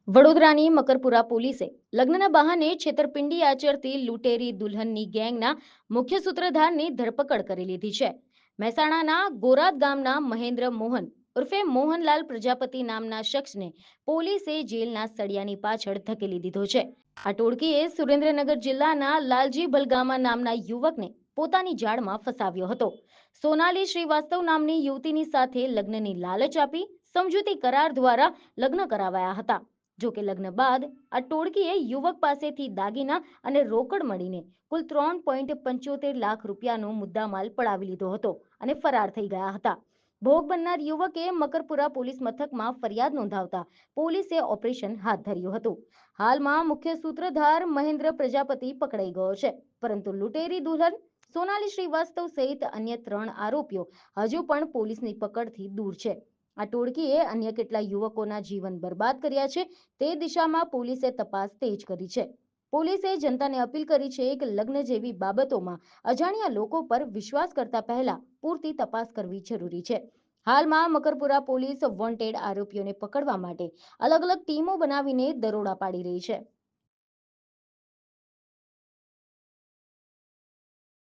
વડોદરાની મકરપુરા પોલીસે લગ્નના બહાને છેતરપિંડી આચરતી લૂંટેરી દુલ્હનની ગેંગના મુખ્ય સૂત્રધારની ધરપકડ કરી લીધી છે. મહેસાણાના ગોરાદ ગામના મહેન્દ્ર મોહન ઉર્ફે મોહનલાલ પ્રજાપતિ નામના શખ્સને પોલીસે જેલના સળિયાની પાછળ ધકેલી દીધો છે. આ ટોળકીએ સુરેન્દ્રનગર જિલ્લાના લાલજી બલગામા નામના યુવકને પોતાની જાળમાં ફસાવ્યો હતો. સોનાલી શ્રીવાસ્તવ નામની યુવતીની સાથે લગ્નની લાલચ આપી સમજૂતી કરાર દ્વારા લગ્ન કરાવાયા હતા. જો કે લગ્ન બાદ આ ટોળકીએ યુવક પાસેથી દાગીના અને રોકડ મળીને કુલ 3.75 લાખ રૂપિયાનો મુદ્દામાલ પડાવી લીધો હતો અને ફરાર થઈ ગયા હતા. ભોગ બનનાર યુવકે મકરપુરા પોલીસ મથકમાં ફરિયાદ નોંધાવતા પોલીસે ઓપરેશન હાથ ધર્યું હતું. હાલમાં મુખ્ય સૂત્રધાર મહેન્દ્ર પ્રજાપતિ પકડાઈ ગયો છે, પરંતુ લૂંટેરી દુલ્હન સોનાલી શ્રીવાસ્તવ સહિત અન્ય 3 આરોપીઓ હજુ પણ પોલીસની પકડથી દૂર છે. આ ટોળકીએ અન્ય કેટલા યુવકોના જીવન બરબાદ કર્યા છે, તે દિશામાં પોલીસે તપાસ તેજ કરી છે. પોલીસે જનતાને અપીલ કરી છે કે લગ્ન જેવી બાબતોમાં અજાણ્યા લોકો પર વિશ્વાસ કરતા પહેલા પૂરતી તપાસ કરવી જરૂરી છે. હાલમાં મકરપુરા પોલીસ વોન્ટેડ આરોપીઓને પકડવા માટે અલગ અલગ ટીમો બનાવીને દરોડા પાડી રહી છે.